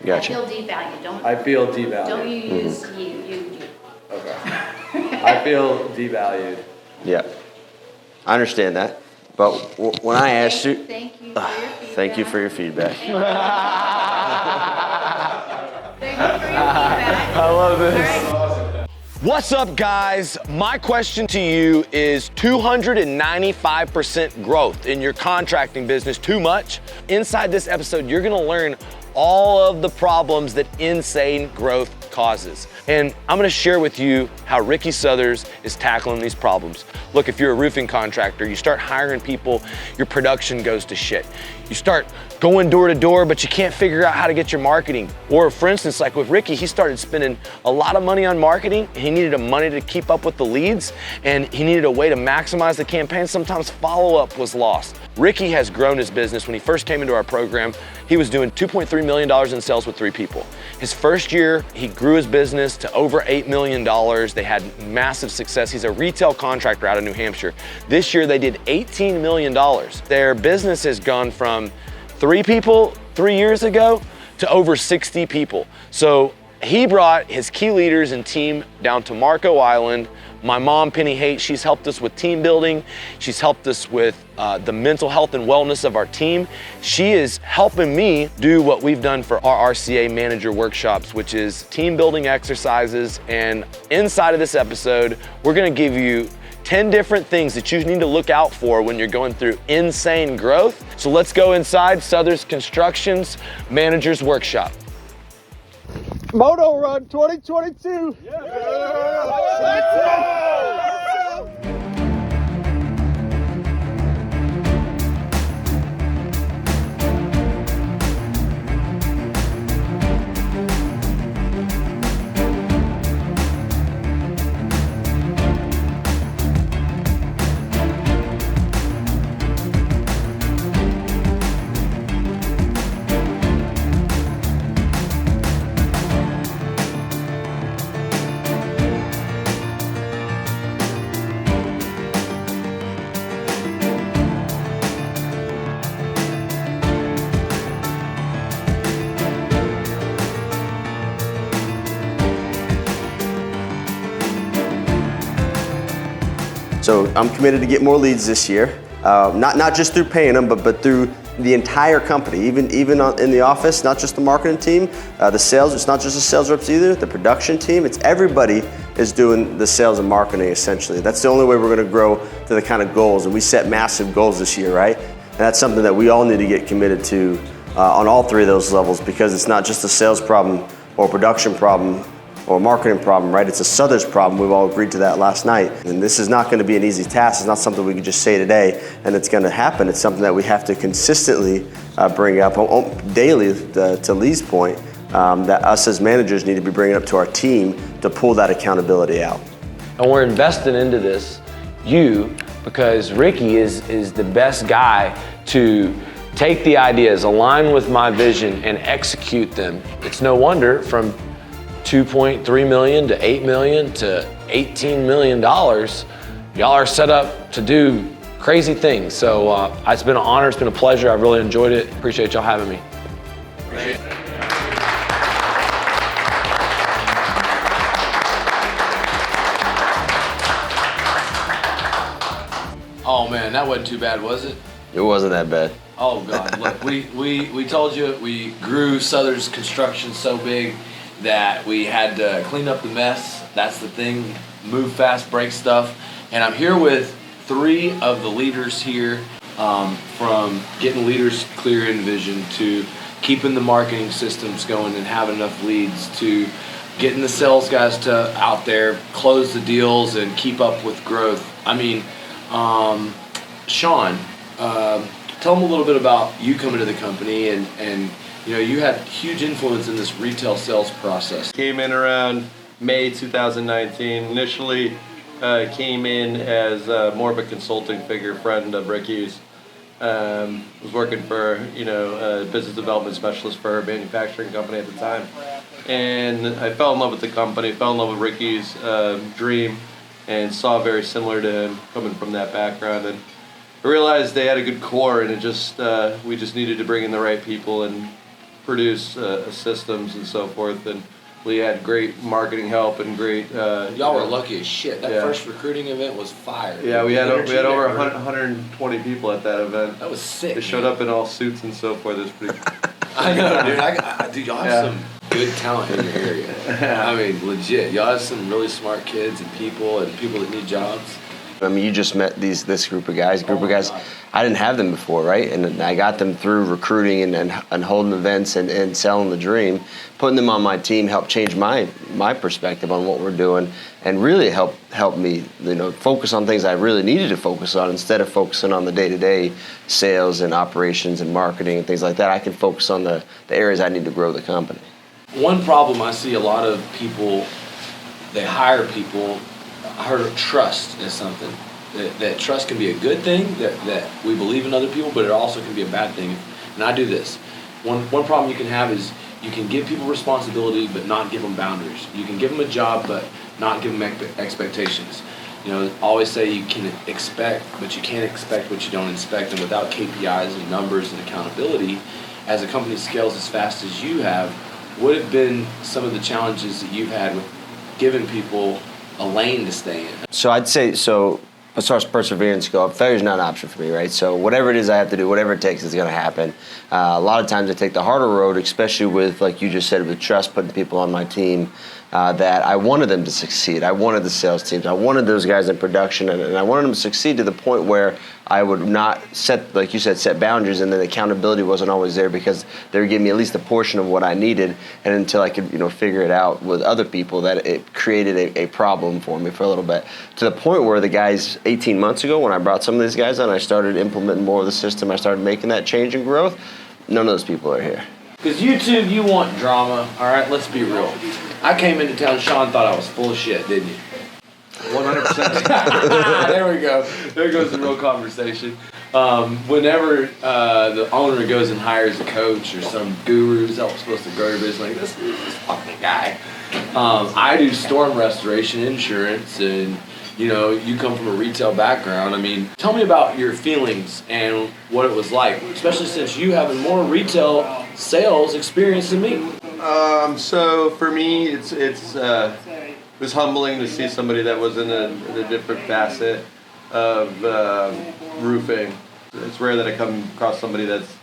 Gotcha. I feel devalued. I feel devalued. Don't you use you. Okay. I feel devalued. Yeah. I understand that. But when I asked you... Thank you for your feedback. Thank you for your feedback. Thank you for your feedback. I love this. All right. What's up, guys? My question to you is 295% growth in your contracting business too much? Inside this episode, you're gonna learn all of the problems that insane growth causes. And I'm gonna share with you how Ricky Southers is tackling these problems. Look, if you're a roofing contractor, you start hiring people, your production goes to shit. You start going door to door, but you can't figure out how to get your marketing. Or for instance, like with Ricky, he started spending a lot of money on marketing. He needed money to keep up with the leads, and he needed a way to maximize the campaign. Sometimes follow-up was lost. Ricky has grown his business. When he first came into our program, he was doing $2.3 million in sales with 3 people. His first year, he grew his business to over $8 million. They had massive success. He's a retail contractor out of New Hampshire. This year, they did $18 million. Their business has gone from 3 people 3 years ago to over 60 people. So he brought his key leaders and team down to Marco Island. My mom, Penny Haight, she's helped us with team building. She's helped us with the mental health and wellness of our team. She is helping me do what we've done for our RCA manager workshops, which is team building exercises. And inside of this episode, we're gonna give you 10 different things that you need to look out for when you're going through insane growth. So let's go inside Southers Construction's Manager's Workshop. Moto Run 2022. So I'm committed to get more leads this year, not just through paying them, but through the entire company, even in the office, not just the marketing team, the sales. It's not just the sales reps either, the production team. It's everybody is doing the sales and marketing essentially. That's the only way we're going to grow to the kind of goals, and we set massive goals this year, right? And that's something that we all need to get committed to on all 3 of those levels, because it's not just a sales problem or a production problem or a marketing problem, right? It's a Southers problem. We've all agreed to that last night. And this is not going to be an easy task. It's not something we can just say today and it's going to happen. It's something that we have to consistently bring up daily, to Lee's point, that us as managers need to be bringing up to our team to pull that accountability out. And we're investing into this, because Ricky is the best guy to take the ideas, align with my vision, and execute them. It's no wonder from 2.3 million to 8 million to $18 million, y'all are set up to do crazy things. So it's been an honor, it's been a pleasure. I've really enjoyed it. Appreciate y'all having me. Appreciate it. Oh man, that wasn't too bad, was it? It wasn't that bad. Oh God, look, we told you we grew Southers Construction so big that we had to clean up the mess. That's the thing, move fast, break stuff. And I'm here with 3 of the leaders here, from getting leaders clear in vision to keeping the marketing systems going and having enough leads to getting the sales guys to out there, close the deals and keep up with growth. I mean, Sean, tell them a little bit about you coming to the company and you know, you had huge influence in this retail sales process. Came in around May 2019. Initially came in as more of a consulting figure, friend of Ricky's. Was working for, a business development specialist for a manufacturing company at the time. And I fell in love with the company, fell in love with Ricky's dream, and saw very similar to him coming from that background. And I realized they had a good core, and we just needed to bring in the right people and produce systems and so forth. And we had great marketing help and great. Y'all were lucky as shit. That Yeah. first recruiting event was fire. Yeah, we had Energy over there. 120 people at that event. That was sick. They showed up in all suits and so forth. It was pretty. I know, dude. Dude, y'all have Yeah. some good talent in your area. I mean, legit. Y'all have some really smart kids and people that need jobs. I mean, you just met this group of guys. I didn't have them before, right? And I got them through recruiting and holding events and selling the dream. Putting them on my team helped change my perspective on what we're doing, and really helped me, focus on things I really needed to focus on. Instead of focusing on the day-to-day sales and operations and marketing and things like that, I can focus on the areas I need to grow the company. One problem I see a lot of people, they hire people. I heard of trust as something. That trust can be a good thing, that we believe in other people, but it also can be a bad thing. And I do this. One problem you can have is you can give people responsibility but not give them boundaries. You can give them a job but not give them expectations. Always say you can expect, but you can't expect what you don't expect. And without KPIs and numbers and accountability, as a company scales as fast as you have, what have been some of the challenges that you've had with giving people a lane to stay in? So I'd say, as far as perseverance goes, failure is not an option for me, right? So whatever it is I have to do, whatever it takes is going to happen. A lot of times I take the harder road, especially with, like you just said, with trust, putting people on my team, that I wanted them to succeed. I wanted the sales teams. I wanted those guys in production, and I wanted them to succeed to the point where I would not set, like you said, set boundaries, and then accountability wasn't always there because they were giving me at least a portion of what I needed, and until I could, figure it out with other people, that it created a problem for me for a little bit. To the point where the guys 18 months ago, when I brought some of these guys on, I started implementing more of the system. I started making that change and growth. None of those people are here. Because you want drama, all right? Let's be real. I came into town, Sean thought I was full of shit, didn't you? 100%. There we go. There goes the real conversation. Whenever the owner goes and hires a coach or some guru who's supposed to grow your business, like this fucking guy. I do storm restoration insurance, and you come from a retail background. I mean, tell me about your feelings and what it was like, especially since you have more retail sales experience than me. So for me, it was humbling to see somebody that was in a different facet of roofing. It's rare that I come across somebody that's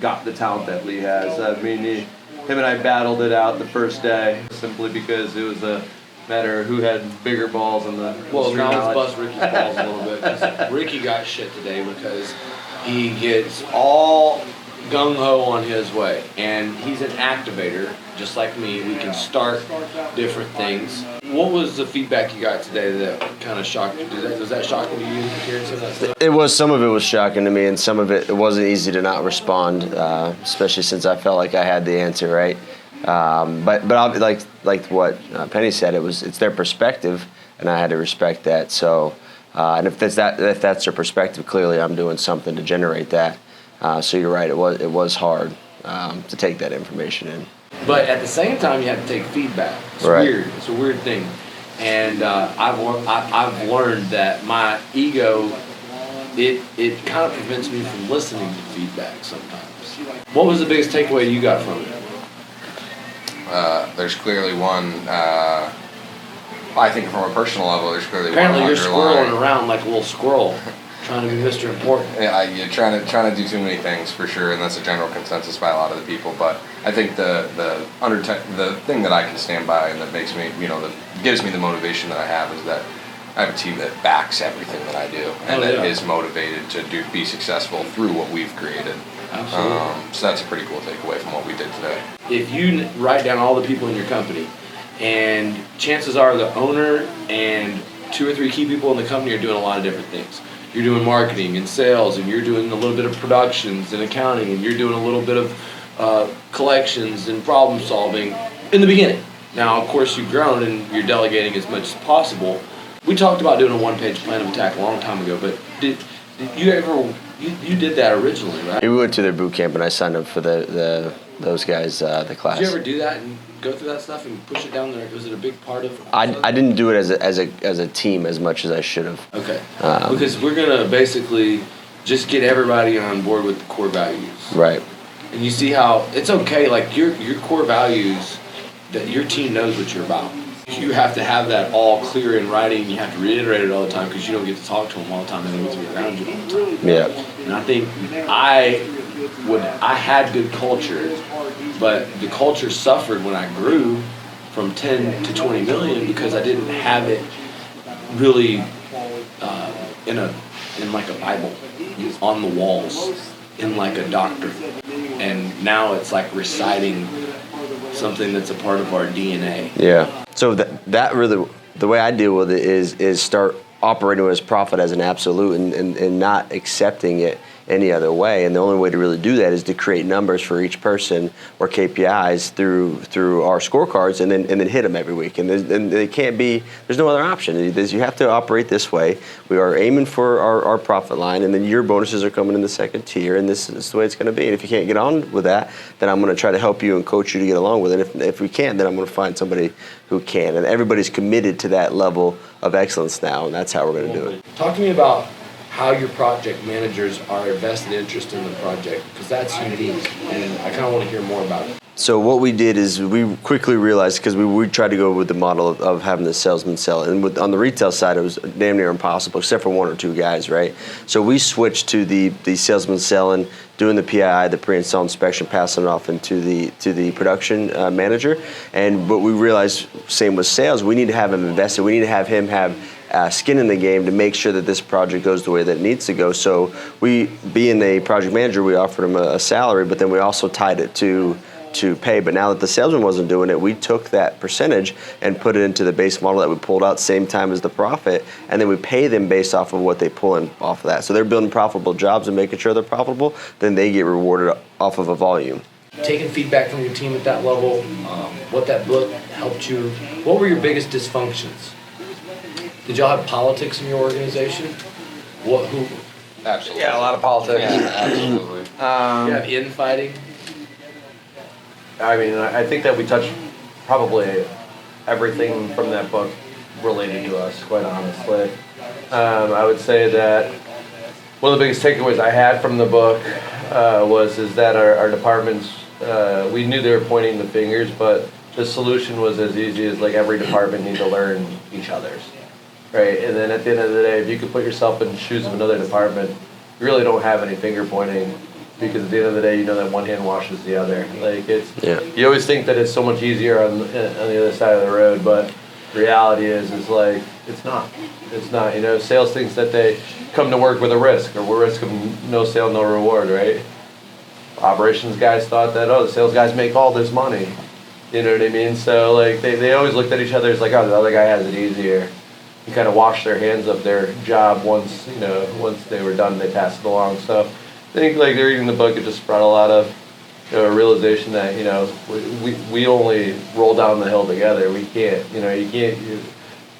got the talent that Lee has. I mean, him and I battled it out the first day simply because it was a matter of who had bigger balls in the Well, street now let's knowledge. bust Ricky's balls a little bit. 'Cause Ricky got shit today because he gets all gung-ho on his way. And he's an activator, just like me. We can start different things. What was the feedback you got today that kind of shocked you? Was that shocking to you, hearing some of that stuff? Some of it was shocking to me, and some of it wasn't easy to not respond, especially since I felt like I had the answer, right? But I'll, like what Penny said, it's their perspective, and I had to respect that. So, and if that's their perspective, clearly I'm doing something to generate that. So you're right, it was hard to take that information in. But at the same time, you have to take feedback. It's Right. weird. It's a weird thing. And I've learned that my ego, it kind of prevents me from listening to feedback sometimes. What was the biggest takeaway you got from it? There's clearly one, I think from a personal level, there's clearly Apparently one you're underlying. squirreling around like a little squirrel, trying to be Mr. Important. Yeah, you're trying to do too many things for sure, and that's a general consensus by a lot of the people. But I think the thing that I can stand by and that makes me, that gives me the motivation that I have is that I have a team that backs everything that I do and that is motivated to be successful through what we've created. Absolutely. So that's a pretty cool takeaway from what we did today. If you write down all the people in your company, and chances are the owner and 2 or 3 key people in the company are doing a lot of different things. You're doing marketing and sales, and you're doing a little bit of productions and accounting, and you're doing a little bit of collections and problem solving in the beginning. Now, of course, you've grown and you're delegating as much as possible. We talked about doing a 1-page plan of attack a long time ago, but did you ever, you did that originally, right? We went to their boot camp, and I signed up for those guys, the class. Did you ever do that and go through that stuff and push it down there? Was it a big part of? I didn't do it as a team as much as I should have. Okay. Because we're gonna basically just get everybody on board with the core values. Right. and you see how it's okay, like your core values, that your team knows what you're about. You have to have that all clear in writing, and you have to reiterate it all the time because you don't get to talk to them all the time. They don't get to be around you all the time. Yeah. And I think I had good culture, but the culture suffered when I grew from 10 to 20 million because I didn't have it really in like a Bible on the walls, in like a doctrine. And now it's like reciting something that's a part of our DNA. Yeah. So that really, the way I deal with it is start operating with profit as an absolute and not accepting it any other way. And the only way to really do that is to create numbers for each person or KPIs through our scorecards and then hit them every week. And they can't be, there's no other option. You have to operate this way. We are aiming for our profit line, and then your bonuses are coming in the second tier, and this is the way it's going to be. And if you can't get on with that, then I'm going to try to help you and coach you to get along with it. If we can't, then I'm going to find somebody who can. And everybody's committed to that level of excellence now, and that's how we're going to do it. Talk to me about how your project managers are a vested interest in the project, because that's unique, and I kind of want to hear more about it. So what we did is we quickly realized, because we tried to go with the model of having the salesman sell, and on the retail side it was damn near impossible except for one or two guys, right? So we switched to the salesman selling, doing the PII, the pre-install inspection, passing it off into the production manager. And what we realized, same with sales, we need to have him invested. We need to have him have skin in the game to make sure that this project goes the way that it needs to go. So we, being a project manager, we offered him a salary, but then we also tied it to pay. But now that the salesman wasn't doing it, we took that percentage and put it into the base model that we pulled out same time as the profit, and then we pay them based off of what they pull in off of that. So they're building profitable jobs and making sure they're profitable, then they get rewarded off of a volume. Taking feedback from your team at that level, what that book helped you, what were your biggest dysfunctions? Did y'all have politics in your organization? Who? Absolutely. Yeah, a lot of politics. Yeah, absolutely. You have infighting? I mean, I think that we touched probably everything from that book related to us, quite honestly. I would say that one of the biggest takeaways I had from the book was that our departments, we knew they were pointing the fingers, but the solution was as easy as like every department needed to learn each other's, right? And then at the end of the day, if you could put yourself in the shoes of another department, you really don't have any finger pointing, because at the end of the day, you know that one hand washes the other. Like you always think that it's so much easier on the other side of the road, but the reality is like it's not. It's not. You know, sales thinks that they come to work with a risk, or we're risk of no sale, no reward, right? Operations guys thought that, the sales guys make all this money. You know what I mean? So like they always looked at each other as like, the other guy has it easier. And kind of washed their hands of their job once they were done, they passed it along. So I think like reading the book, it just brought a lot of realization that we only roll down the hill together. We can't,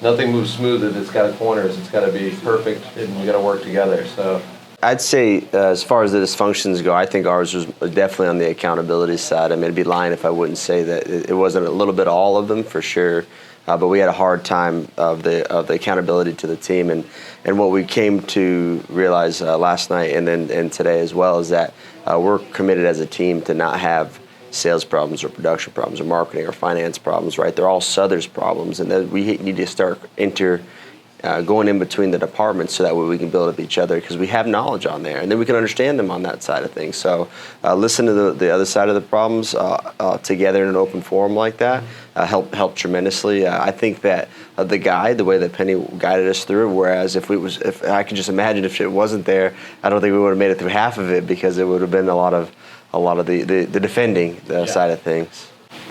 nothing moves smooth if it's got corners. It's got to be perfect, and we got to work together. So I'd say as far as the dysfunctions go, I think ours was definitely on the accountability side. I mean, it'd be lying if I wouldn't say that it wasn't a little bit of all of them for sure. But we had a hard time of the accountability to the team, and what we came to realize last night and today as well is that we're committed as a team to not have sales problems or production problems or marketing or finance problems, right? They're all Souther's problems, and then we need to start going in between the departments so that way we can build up each other, because we have knowledge on there, and then we can understand them on that side of things. So listen to the other side of the problems together in an open forum like that helped tremendously. I think that the way that Penny guided us through it, whereas if I could just imagine if it wasn't there, I don't think we would have made it through half of it, because it would have been a lot of the defending side of things.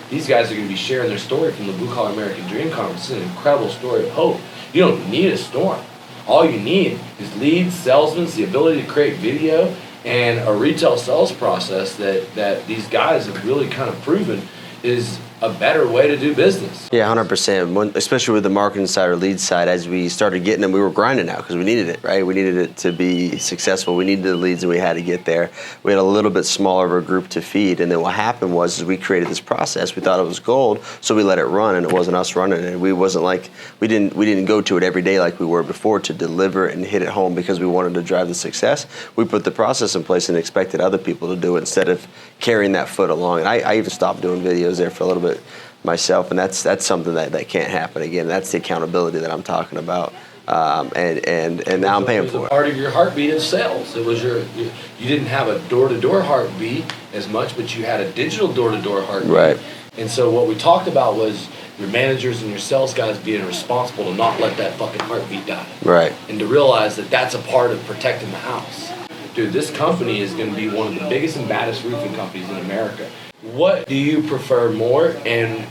These guys are going to be sharing their story from the Blue Collar American Dream Conference. It's an incredible story of hope. You don't need a storm. All you need is leads, salesmen, the ability to create video, and a retail sales process that these guys have really kind of proven is a better way to do business. Yeah, 100%. Especially with the marketing side or lead side, as we started getting them, we were grinding out because we needed it, right? We needed it to be successful. We needed the leads and we had to get there. We had a little bit smaller of a group to feed. And then what happened was we created this process. We thought it was gold, so we let it run, and it wasn't us running it. We wasn't like, we didn't go to it every day like we were before to deliver and hit it home because we wanted to drive the success. We put the process in place and expected other people to do it instead of carrying that foot along. And I even stopped doing videos there for a little bit myself, and that's something that can't happen again. That's the accountability that I'm talking about, and now I'm paying for it. It was a part of your heartbeat in sales. It was you didn't have a door-to-door heartbeat as much, but you had a digital door-to-door heartbeat. Right. And so what we talked about was your managers and your sales guys being responsible to not let that fucking heartbeat die. Right. And to realize that that's a part of protecting the house. Dude, this company is going to be one of the biggest and baddest roofing companies in America. What do you prefer more, and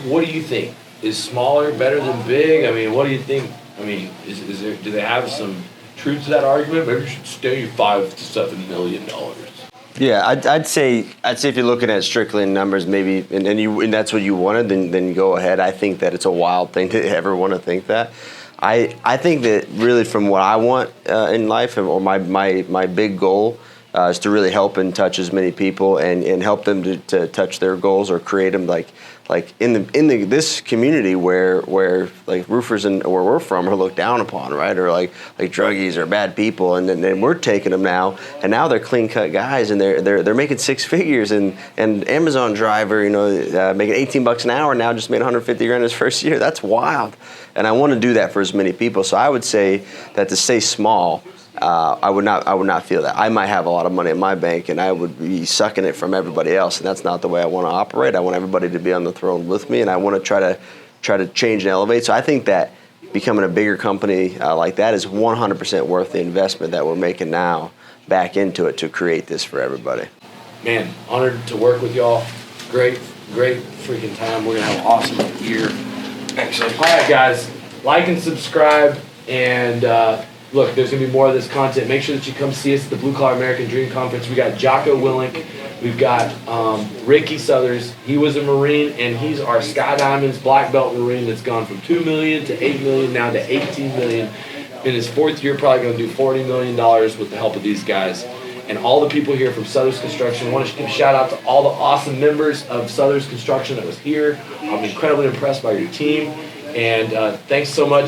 what do you think? Is smaller better than big? I mean, what do you think? I mean, is there, do they have some truth to that argument? Maybe you should stay $5 to $7 million. Yeah, I'd say if you're looking at strictly in numbers, maybe, and that's what you wanted, then go ahead. I think that it's a wild thing to ever want to think that. I think that really from what I want in life, or my big goal is to really help and touch as many people and help them to touch their goals or create them like in this community where like roofers and where we're from are looked down upon, right? Or like druggies or bad people, and then we're taking them now, and now they're clean cut guys, and they're making six figures, and Amazon driver, making $18 an hour now, just made 150 grand his first year. That's wild, and I want to do that for as many people. So I would say that to stay small, I would not feel that. I might have a lot of money in my bank and I would be sucking it from everybody else, and that's not the way I want to operate. I want everybody to be on the throne with me, and I want to try to change and elevate. So I think that becoming a bigger company like that is 100% worth the investment that we're making now back into it to create this for everybody. Man, honored to work with y'all. Great freaking time. We're gonna have an awesome year. Actually. All right, guys, like and subscribe, and look, there's going to be more of this content. Make sure that you come see us at the Blue Collar American Dream Conference. We got Jocko Willink. We've got Ricky Southers. He was a Marine, and he's our Skydiamonds Black Belt Marine that's gone from $2 million to $8 million, now to $18 million. In his fourth year, probably going to do $40 million with the help of these guys. And all the people here from Southers Construction. I want to give a shout out to all the awesome members of Southers Construction that was here. I'm incredibly impressed by your team. And thanks so much.